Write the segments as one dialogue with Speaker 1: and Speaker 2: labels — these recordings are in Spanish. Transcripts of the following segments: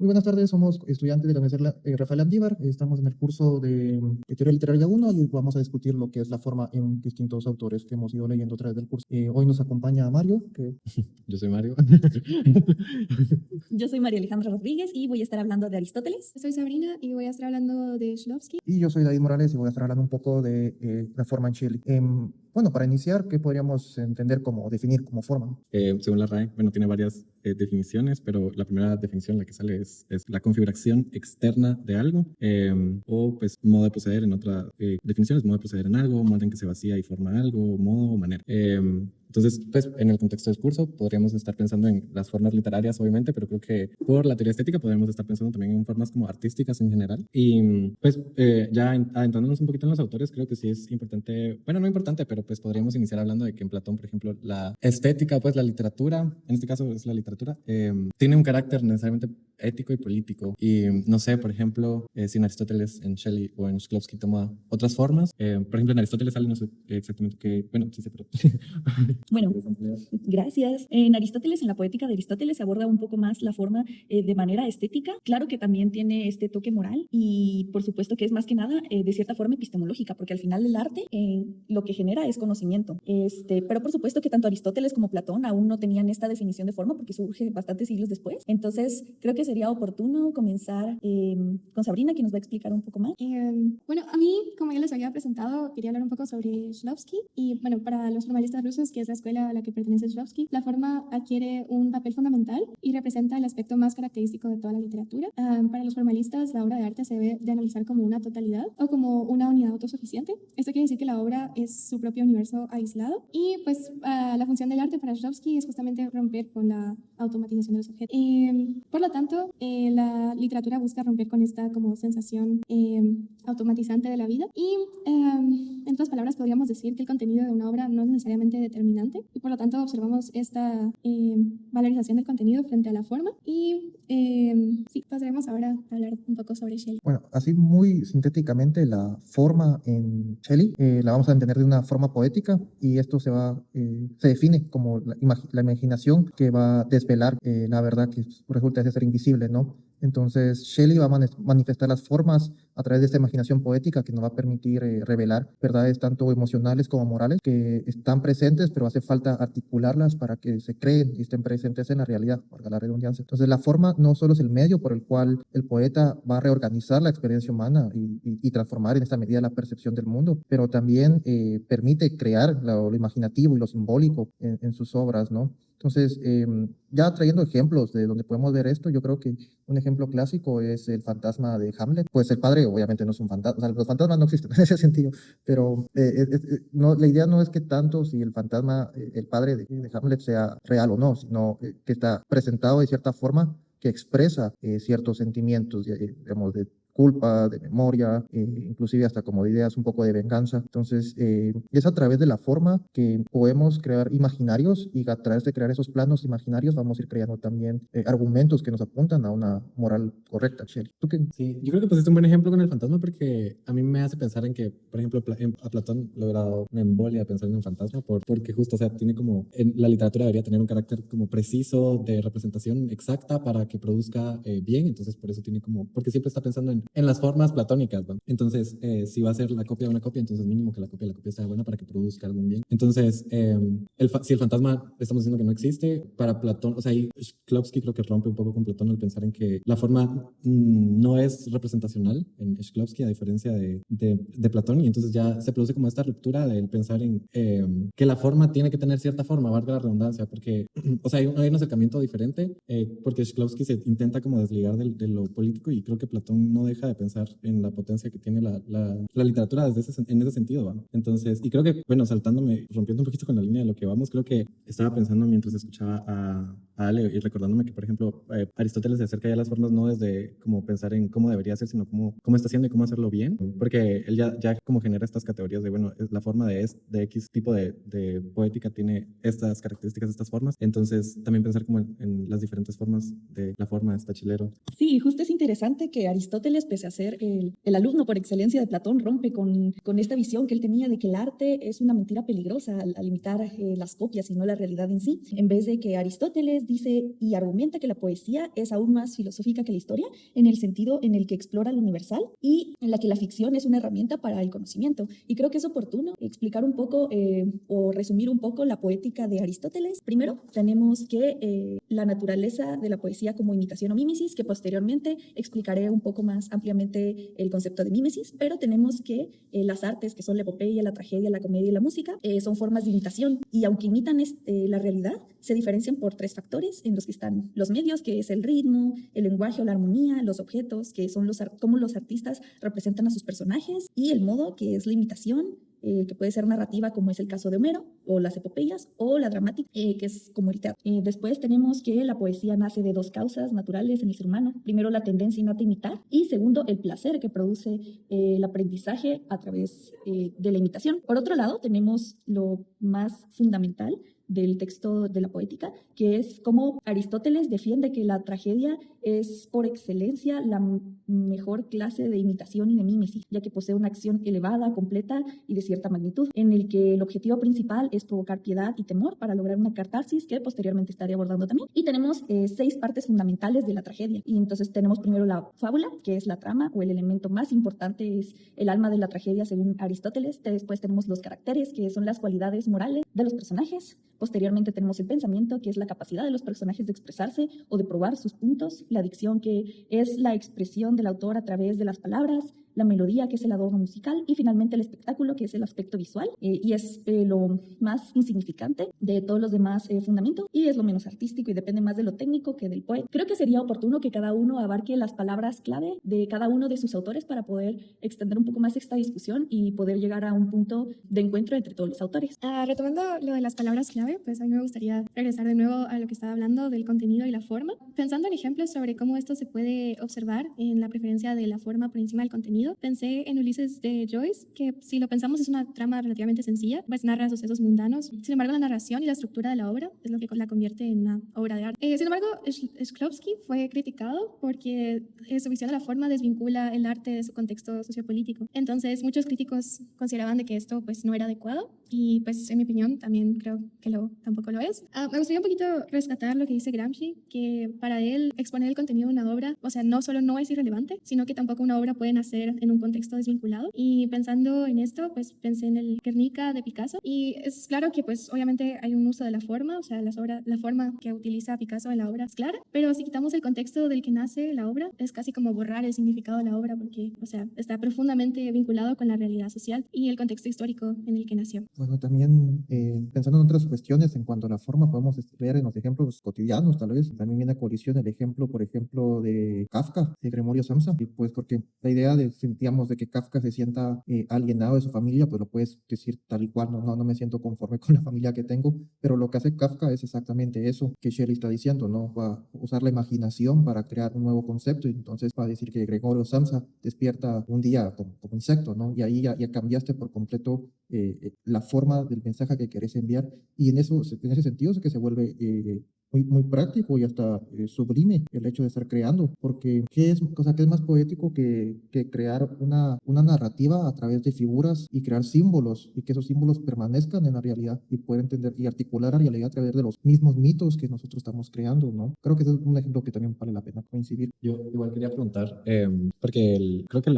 Speaker 1: Muy buenas tardes, somos estudiantes de la Universidad Rafael Andívar. Estamos en el curso de Teoría Literaria 1 y vamos a discutir lo que es la forma en distintos autores que hemos ido leyendo a través del curso. Hoy nos acompaña Mario, que
Speaker 2: Yo soy Mario.
Speaker 3: Yo soy María Alejandra Rodríguez y voy a estar hablando de Aristóteles.
Speaker 4: Soy Sabrina y voy a estar hablando de Shklovsky.
Speaker 1: y yo soy David Morales y voy a estar hablando un poco de la forma en Chile. Bueno, para iniciar, ¿qué podríamos entender como definir como forma?
Speaker 2: Según la RAE, bueno, tiene varias definiciones, pero la primera definición, la que sale, es la configuración externa de algo, o pues modo de proceder. En otra definición es modo de proceder en algo, modo en que se vacía y forma algo, modo o manera. Entonces, pues en el contexto del curso podríamos estar pensando en las formas literarias, obviamente, pero creo que por la teoría estética podríamos estar pensando también en formas como artísticas en general. Y pues ya adentrándonos un poquito en los autores, creo que sí es importante, bueno, no importante, pero pues podríamos iniciar hablando de que en Platón, por ejemplo, la estética, pues la literatura, en este caso es la literatura, tiene un carácter necesariamente ético y político. Y no sé, por ejemplo, si en Aristóteles, en Shelley o en Shklovsky toma otras formas. Por ejemplo, en Aristóteles sale, no sé exactamente qué, bueno, sí sé, pero...
Speaker 3: Bueno, gracias. En Aristóteles, en la poética de Aristóteles, se aborda un poco más la forma de manera estética. Claro que también tiene este toque moral y por supuesto que es más que nada de cierta forma epistemológica, porque al final el arte lo que genera es conocimiento. Pero por supuesto que tanto Aristóteles como Platón aún no tenían esta definición de forma porque surge bastantes siglos después. Entonces creo que sería oportuno comenzar con Sabrina, que nos va a explicar un poco más.
Speaker 4: Bueno, a mí, como ya les había presentado, quería hablar un poco sobre Shklovsky. Y bueno, para los formalistas rusos, que es la escuela a la que pertenece Shklovsky, la forma adquiere un papel fundamental y representa el aspecto más característico de toda la literatura. Para los formalistas, la obra de arte se debe de analizar como una totalidad o como una unidad autosuficiente. Esto quiere decir que la obra es su propio universo aislado y pues la función del arte para Shklovsky es justamente romper con la automatización de los objetos. Por lo tanto, la literatura busca romper con esta como sensación automatizante de la vida y en otras palabras podríamos decir que el contenido de una obra no es necesariamente determinante y por lo tanto observamos esta valorización del contenido frente a la forma y sí, pasaremos ahora a hablar un poco sobre Shelley.
Speaker 1: Bueno, así muy sintéticamente, la forma en Shelley la vamos a entender de una forma poética y esto se define como la imaginación que va a desvelar la verdad que resulta de ser invisible, ¿no? Entonces, Shelley va a manifestar las formas a través de esta imaginación poética que nos va a permitir revelar verdades tanto emocionales como morales que están presentes, pero hace falta articularlas para que se creen y estén presentes en la realidad, valga la redundancia. Entonces, la forma no solo es el medio por el cual el poeta va a reorganizar la experiencia humana y transformar en esta medida la percepción del mundo, pero también permite crear lo imaginativo y lo simbólico en sus obras, ¿no? Entonces, ya trayendo ejemplos de donde podemos ver esto, yo creo que un ejemplo clásico es el fantasma de Hamlet. Pues el padre obviamente no es un fantasma, o sea, los fantasmas no existen en ese sentido, pero no, la idea no es que tanto si el fantasma, el padre de Hamlet sea real o no, sino que está presentado de cierta forma que expresa ciertos sentimientos, digamos, de culpa, de memoria, inclusive hasta como de ideas un poco de venganza. Entonces, es a través de la forma que podemos crear imaginarios y a través de crear esos planos imaginarios vamos a ir creando también argumentos que nos apuntan a una moral correcta, Shelley. ¿Tú qué?
Speaker 2: Sí, yo creo que pusiste un buen ejemplo con el fantasma porque a mí me hace pensar en que, por ejemplo, a Platón le hubiera dado una embolia pensar en un fantasma porque justo, o sea, tiene como, en la literatura debería tener un carácter como preciso de representación exacta para que produzca bien, entonces por eso tiene como, porque siempre está pensando en las formas platónicas, ¿no? Entonces, si va a ser la copia de una copia, entonces mínimo que la copia de la copia sea buena para que produzca algún bien. Entonces, si el fantasma estamos diciendo que no existe, para Platón, o sea, y Shklovsky creo que rompe un poco con Platón al pensar en que la forma no es representacional en Shklovsky, a diferencia de Platón, y entonces ya se produce como esta ruptura del pensar en que la forma tiene que tener cierta forma, valga la redundancia, porque, o sea, hay un acercamiento diferente, porque Shklovsky se intenta como desligar de lo político y creo que Platón no deja de pensar en la potencia que tiene la literatura en ese sentido, ¿va? Entonces, y creo que, bueno, rompiendo un poquito con la línea de lo que vamos, creo que estaba pensando mientras escuchaba a Ale y recordándome que, por ejemplo, Aristóteles se acerca ya a las formas no desde como pensar en cómo debería ser, sino cómo está haciendo y cómo hacerlo bien, porque él ya como genera estas categorías de, bueno, la forma de X tipo de poética tiene estas características, estas formas, entonces también pensar como en las diferentes formas de la forma está chilero.
Speaker 3: Sí, justo es interesante que Aristóteles, pese a ser el alumno por excelencia de Platón, rompe con esta visión que él tenía de que el arte es una mentira peligrosa al imitar las copias y no la realidad en sí. En vez de que Aristóteles dice y argumenta que la poesía es aún más filosófica que la historia, en el sentido en el que explora lo universal y en la que la ficción es una herramienta para el conocimiento. Y creo que es oportuno explicar un poco o resumir un poco la poética de Aristóteles. Primero, tenemos que la naturaleza de la poesía como imitación o mímesis, que posteriormente explicaré un poco más ampliamente el concepto de mímesis, pero tenemos que las artes, que son la epopeya, la tragedia, la comedia y la música, son formas de imitación, y aunque imitan la realidad, se diferencian por tres factores en los que están los medios, que es el ritmo, el lenguaje o la armonía, los objetos, que son cómo los artistas representan a sus personajes, y el modo, que es la imitación, que puede ser narrativa, como es el caso de Homero, o las epopeyas, o la dramática, que es como el teatro. Después tenemos que la poesía nace de dos causas naturales en el ser humano. Primero, la tendencia innata a imitar, y segundo, el placer que produce el aprendizaje a través de la imitación. Por otro lado, tenemos lo más fundamental del texto de la poética, que es cómo Aristóteles defiende que la tragedia es por excelencia la mejor clase de imitación y de mímesis, ya que posee una acción elevada, completa y de cierta magnitud, en el que el objetivo principal es provocar piedad y temor para lograr una catarsis, que posteriormente estaré abordando también. Y tenemos 6 partes fundamentales de la tragedia. Y entonces tenemos primero la fábula, que es la trama, o el elemento más importante, es el alma de la tragedia según Aristóteles. Después tenemos los caracteres, que son las cualidades morales de los personajes. Posteriormente tenemos el pensamiento, que es la capacidad de los personajes de expresarse o de probar sus puntos, la dicción, que es la expresión del autor a través de las palabras, la melodía, que es el adorno musical, y finalmente el espectáculo, que es el aspecto visual, y es lo más insignificante de todos los demás fundamentos, y es lo menos artístico y depende más de lo técnico que del poeta. Creo que sería oportuno que cada uno abarque las palabras clave de cada uno de sus autores para poder extender un poco más esta discusión y poder llegar a un punto de encuentro entre todos los autores.
Speaker 4: Retomando lo de las palabras clave, pues a mí me gustaría regresar de nuevo a lo que estaba hablando del contenido y la forma, pensando en ejemplos sobre cómo esto se puede observar en la preferencia de la forma por encima del contenido. Pensé en Ulises de Joyce, que si lo pensamos es una trama relativamente sencilla, pues narra sucesos mundanos. Sin embargo, la narración y la estructura de la obra es lo que la convierte en una obra de arte. Sin embargo, Shklovsky fue criticado porque su visión de la forma desvincula el arte de su contexto sociopolítico. Entonces, muchos críticos consideraban de que esto pues no era adecuado, y pues en mi opinión también creo que tampoco lo es. Me gustaría un poquito rescatar lo que dice Gramsci, que para él exponer el contenido de una obra, o sea, no solo no es irrelevante, sino que tampoco una obra puede nacer en un contexto desvinculado. Y pensando en esto, pues pensé en el Guernica de Picasso, y es claro que pues obviamente hay un uso de la forma, o sea, la forma que utiliza Picasso en la obra es clara, pero si quitamos el contexto del que nace la obra, es casi como borrar el significado de la obra, porque, o sea, está profundamente vinculado con la realidad social y el contexto histórico en el que nació.
Speaker 1: Bueno, también pensando en otras cuestiones en cuanto a la forma, podemos ver en los ejemplos cotidianos, tal vez. También viene a colisión el ejemplo, por ejemplo, de Kafka, de Gregorio Samsa, y pues porque la idea sentíamos de que Kafka se sienta alienado de su familia, pues lo puedes decir tal y cual, no me siento conforme con la familia que tengo, pero lo que hace Kafka es exactamente eso que Shelley está diciendo, ¿no? Va a usar la imaginación para crear un nuevo concepto, y entonces va a decir que Gregorio Samsa despierta un día como insecto, ¿no? Y ahí ya cambiaste por completo la forma del mensaje que querés enviar, y en ese sentido es que se vuelve muy práctico y hasta sublime el hecho de estar creando, porque ¿qué es más poético que crear una narrativa a través de figuras y crear símbolos, y que esos símbolos permanezcan en la realidad y poder entender y articular la realidad a través de los mismos mitos que nosotros estamos creando, ¿no? Creo que ese es un ejemplo que también vale la pena coincidir.
Speaker 2: Yo igual quería preguntar, porque creo que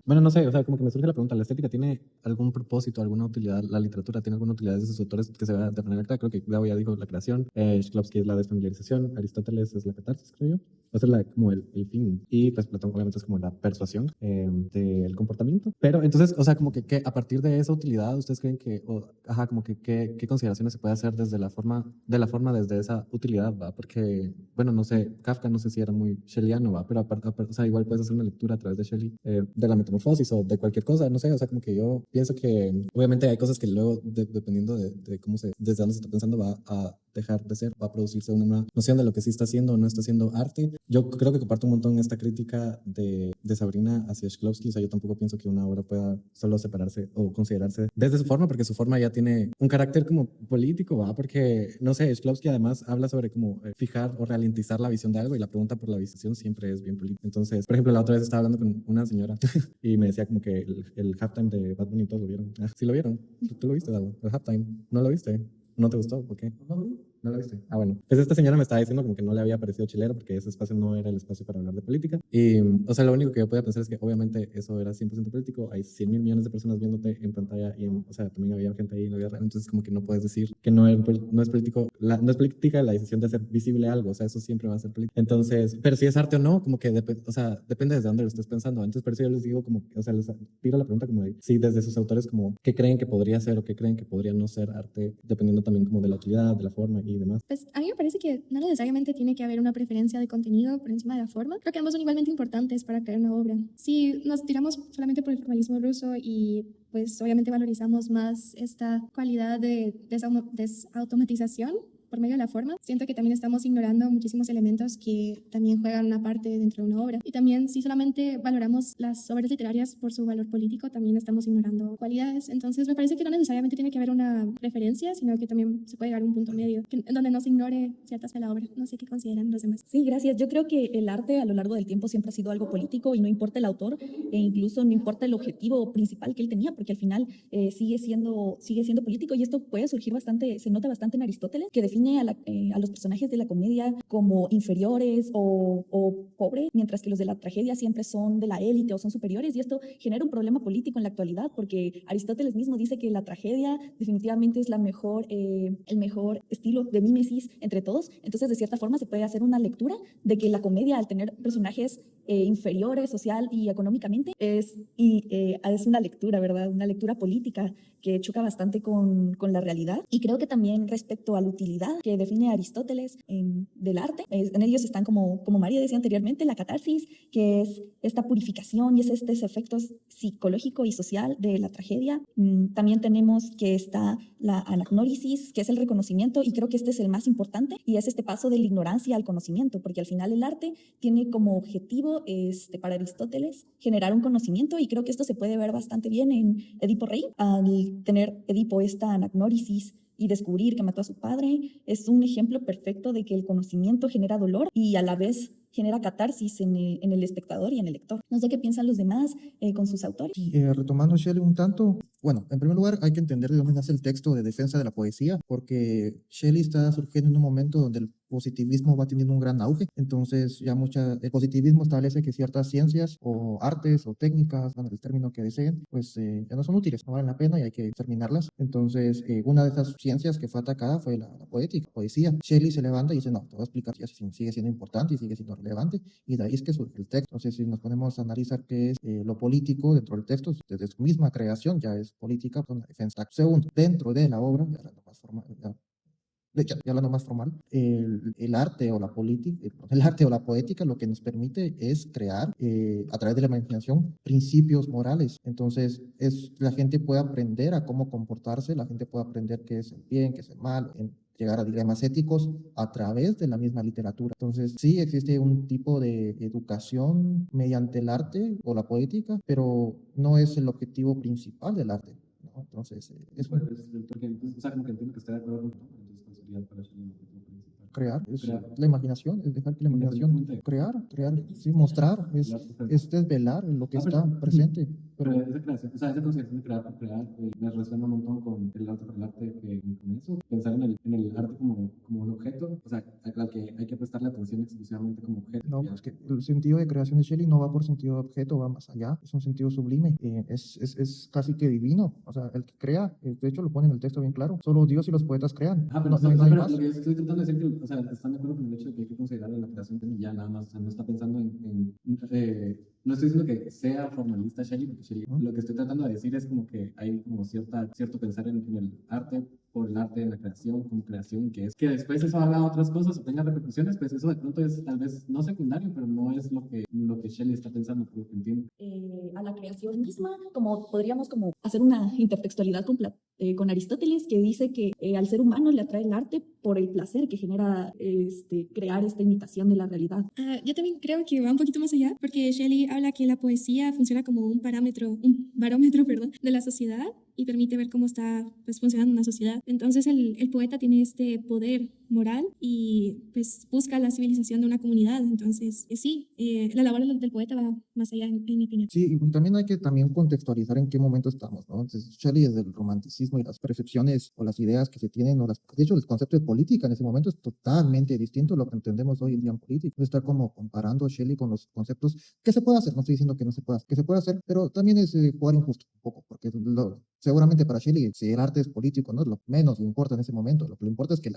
Speaker 2: bueno, no sé, o sea, como que me surge la pregunta, ¿la estética tiene algún propósito, alguna utilidad? ¿La literatura tiene alguna utilidad de esos autores que se vea de manera clara? Creo que Gabo ya dijo la creación, Shklovsky es la desfamiliarización, Aristóteles es la catarsis, creo yo. Va a ser como el fin. Y pues Platón obviamente es como la persuasión del comportamiento. Pero entonces, o sea, como que a partir de esa utilidad, ¿ustedes creen que, como que qué consideraciones se puede hacer desde la forma, desde esa utilidad, va? Porque, bueno, no sé, Kafka no sé si era muy shelleyano, va, pero o sea, igual puedes hacer una lectura a través de Shelley, de la metamorfosis o de cualquier cosa, no sé, o sea, como que yo pienso que obviamente hay cosas que luego, dependiendo de desde dónde se está pensando, va a dejar de ser, va a producirse una nueva noción de lo que sí está haciendo o no está haciendo arte. Yo creo que comparto un montón esta crítica de Sabrina hacia Shklovsky, o sea, yo tampoco pienso que una obra pueda solo separarse o considerarse desde su forma, porque su forma ya tiene un carácter como político, ¿va? Porque, no sé, Shklovsky además habla sobre cómo fijar o ralentizar la visión de algo, y la pregunta por la visión siempre es bien política. Entonces, por ejemplo, la otra vez estaba hablando con una señora y me decía como que el halftime de Bad Bunny, todos lo vieron. ¿Sí lo vieron? ¿Tú lo viste, Davo? El halftime. ¿No lo viste? ¿No te gustó? ¿Por qué?
Speaker 1: No,
Speaker 2: ¿No lo viste? Ah, bueno. Pues esta señora me estaba diciendo como que no le había parecido chilero porque ese espacio no era el espacio para hablar de política. Y, o sea, lo único que yo podía pensar es que obviamente eso era 100% político. Hay 100.000 millones de personas viéndote en pantalla y, o sea, también había gente ahí en la vida real. Entonces, como que no puedes decir que no es político, no es política la decisión de hacer visible algo. O sea, eso siempre va a ser política. Entonces, pero si es arte o no, como que, o sea, depende desde dónde lo estés pensando. Entonces, por eso yo les digo como, o sea, les tiro la pregunta como de, si desde sus autores como, ¿qué creen que podría ser o qué creen que podría no ser arte? Dependiendo también como de la utilidad, de la forma y demás.
Speaker 4: Pues a mí me parece que no necesariamente tiene que haber una preferencia de contenido por encima de la forma. Creo que ambos son igualmente importantes para crear una obra. Si nos tiramos solamente por el formalismo ruso y pues obviamente valorizamos más esta cualidad de desautomatización por medio de la forma, siento que también estamos ignorando muchísimos elementos que también juegan una parte dentro de una obra. Y también si solamente valoramos las obras literarias por su valor político, también estamos ignorando cualidades. Entonces me parece que no necesariamente tiene que haber una preferencia, sino que también se puede llegar a un punto medio, en donde no se ignore ciertas de la obra. No sé qué consideran los demás.
Speaker 3: Sí, gracias. Yo creo que el arte a lo largo del tiempo siempre ha sido algo político y no importa el autor e incluso no importa el objetivo principal que él tenía, porque al final sigue siendo político y esto puede surgir bastante, se nota bastante en Aristóteles, que define a los personajes de la comedia como inferiores o pobres, mientras que los de la tragedia siempre son de la élite o son superiores y esto genera un problema político en la actualidad porque Aristóteles mismo dice que la tragedia definitivamente es el mejor estilo de mímesis entre todos. Entonces, de cierta forma, se puede hacer una lectura de que la comedia, al tener personajes inferiores social y económicamente, es una lectura, ¿verdad? Una lectura política que choca bastante con la realidad. Y creo que también respecto a la utilidad que define Aristóteles del arte, en ellos están, como María decía anteriormente, la catarsis, que es esta purificación y es este efecto psicológico y social de la tragedia. También tenemos que está la anagnórisis, que es el reconocimiento, y creo que este es el más importante, y es este paso de la ignorancia al conocimiento, porque al final el arte tiene como objetivo, para Aristóteles, generar un conocimiento, y creo que esto se puede ver bastante bien en Edipo Rey, al tener Edipo esta anagnórisis y descubrir que mató a su padre. Es un ejemplo perfecto de que el conocimiento genera dolor y a la vez genera catarsis en el espectador y en el lector. No sé qué piensan los demás con sus autores.
Speaker 1: Retomando Shelley un tanto, bueno, en primer lugar hay que entender de dónde nace el texto de defensa de la poesía, porque Shelley está surgiendo en un momento donde el positivismo va teniendo un gran auge, entonces ya el positivismo establece que ciertas ciencias o artes o técnicas, bueno, el término que deseen, pues ya no son útiles, no valen la pena y hay que terminarlas. Entonces, una de esas ciencias que fue atacada fue la poesía. Shelley se levanta y dice, no, te voy a explicar si sigue siendo importante y sigue siendo relevante, y de ahí es que surge el texto. Entonces, si nos ponemos a analizar qué es lo político dentro del texto, desde su misma creación ya es política, pues una defensa. Segundo, dentro de la obra, ya hablando más formal, ya hablando más formal, el arte o la política, el arte o la poética lo que nos permite es crear a través de la imaginación principios morales. Entonces, la gente puede aprender a cómo comportarse, la gente puede aprender qué es el bien, qué es el mal, llegar a dilemas éticos a través de la misma literatura. Entonces, sí existe un tipo de educación mediante el arte o la poética, pero no es el objetivo principal del arte, ¿no? Entonces, es
Speaker 2: Pues, o sea, como que entiendo que estoy de acuerdo con tú, entonces pues sería para Shelley el objetivo principal.
Speaker 1: crear, es
Speaker 2: Crear.
Speaker 1: la imaginación, es dejar que la imaginación
Speaker 2: Independientemente.
Speaker 1: crear, sí, mostrar, es desvelar lo que está presente.
Speaker 2: Pero esa creación, o sea, esa concepción de crear por crear, me resuena un montón con el arte por el arte, con eso, pensar en el arte como un objeto, o sea, al que hay que prestarle atención exclusivamente como objeto.
Speaker 1: No, es que el sentido de creación de Shelley no va por sentido de objeto, va más allá, es un sentido sublime, es casi que divino, o sea, el que crea, de hecho lo pone en el texto bien claro, solo Dios y los poetas crean,
Speaker 2: Pero,
Speaker 1: no hay
Speaker 2: pero
Speaker 1: más.
Speaker 2: lo que yo estoy tratando de decir, que, o sea, están de acuerdo con el hecho de que hay que considerar la creación de ya nada más, o sea, no está pensando no estoy diciendo que sea formalista Shelley, porque Shelley, lo que estoy tratando de decir es como que hay como cierto pensar en el arte por el arte, en la creación, como creación, que es que después eso haga otras cosas o tenga repercusiones, pues eso de pronto es tal vez no secundario, pero no es lo que Shelley está pensando, por lo que entiendo.
Speaker 3: A la creación misma, como podríamos como hacer una intertextualidad con Aristóteles, que dice que al ser humano le atrae el arte por el placer que genera crear esta imitación de la realidad.
Speaker 4: Yo también creo que va un poquito más allá, porque Shelley habla que la poesía funciona como un barómetro, perdón, de la sociedad y permite ver cómo está pues, funcionando una sociedad. Entonces el poeta tiene este poder moral y pues busca la civilización de una comunidad. Entonces sí, la labor del poeta va más allá, en mi opinión.
Speaker 1: Sí, y también hay que también contextualizar en qué momento estamos, ¿no? Entonces, Shelley desde el romanticismo y las percepciones o las ideas que se tienen, de hecho el concepto de política en ese momento es totalmente distinto a lo que entendemos hoy en día en política. Está como comparando Shelley con los conceptos que se puede hacer, no estoy diciendo que no se pueda, que se puede hacer, pero también es jugar injusto un poco, porque seguramente para Shelley, si el arte es político, no es lo menos le importa en ese momento, lo que le importa es que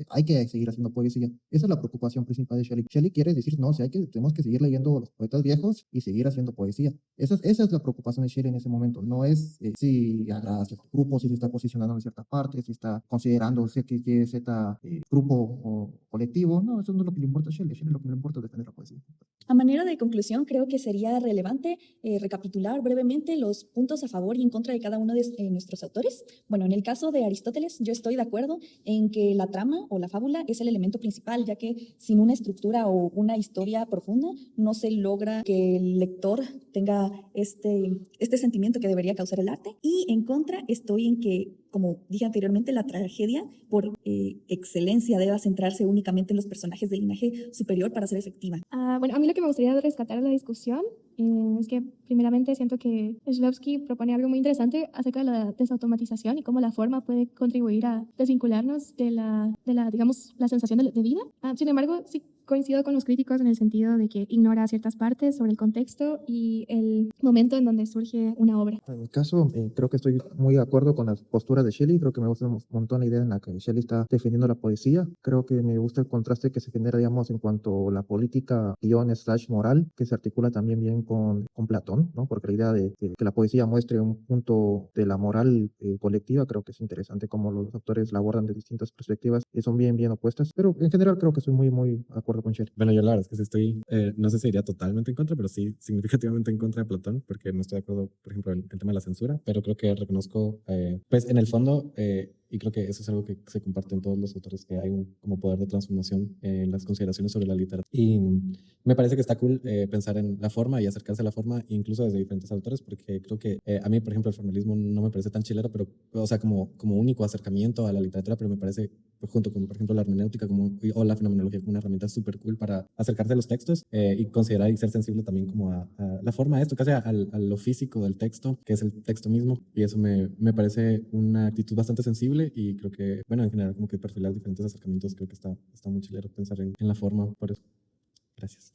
Speaker 1: hay que seguir haciendo poesía. Esa es la preocupación principal de Shelley. Shelley quiere decir, no, si tenemos que seguir leyendo los poetas viejos y seguir haciendo poesía. Esa es la preocupación de Shelley en ese momento, no es si agrada a cierto grupo, si se está posicionando en cierta parte, si está considerando que cierto grupo o colectivo, no, eso no es lo que le importa a Shelley. Shelley lo que le importa es defender la poesía.
Speaker 3: A manera de conclusión, creo que sería relevante recapitular brevemente los puntos a favor y en contra de cada uno de nuestros autores. Bueno, en el caso de Aristóteles, yo estoy de acuerdo en que la trama o la fábula es el elemento principal, ya que sin una estructura o una historia profunda no se logra que el lector tenga este sentimiento que debería causar el arte. Y en contra estoy en que, como dije anteriormente, la tragedia por excelencia deba centrarse únicamente en los personajes del linaje superior para ser efectiva.
Speaker 4: Bueno, a mí lo que me gustaría rescatar de la discusión es que primeramente siento que Shklovsky propone algo muy interesante acerca de la desautomatización y cómo la forma puede contribuir a desvincularnos de la digamos, la sensación de vida. Sin embargo, sí coincido con los críticos en el sentido de que ignora ciertas partes sobre el contexto y el momento en donde surge una obra.
Speaker 1: En mi caso, creo que estoy muy de acuerdo con las posturas de Shelley. Creo que me gusta un montón la idea en la que Shelley está defendiendo la poesía. Creo que me gusta el contraste que se genera, digamos, en cuanto a la política /moral, que se articula también bien con Platón, ¿no? Porque la idea de que la poesía muestre un punto de la moral colectiva, creo que es interesante cómo los autores la abordan de distintas perspectivas y son bien opuestas. Pero en general creo que estoy muy de acuerdo con Shelley.
Speaker 2: Bueno, yo la verdad es que sí estoy, no sé si diría totalmente en contra, pero sí significativamente en contra de Platón, porque no estoy de acuerdo, por ejemplo, en el tema de la censura, pero creo que reconozco, pues en el fondo, y creo que eso es algo que se comparte en todos los autores, que hay un como poder de transformación en las consideraciones sobre la literatura. Y me parece que está cool pensar en la forma y acercarse a la forma, incluso desde diferentes autores, porque creo que a mí, por ejemplo, el formalismo no me parece tan chilero, pero, o sea, como único acercamiento a la literatura, pero me parece, pues, junto con, por ejemplo, la hermenéutica o la fenomenología como una herramienta súper cool para acercarse a los textos y considerar y ser sensible también como a la forma de esto, casi a lo físico del texto, que es el texto mismo. Y eso me parece una actitud bastante sensible y creo que, bueno, en general como que perfilar diferentes acercamientos creo que está muy chilero pensar en la forma. Por eso, gracias.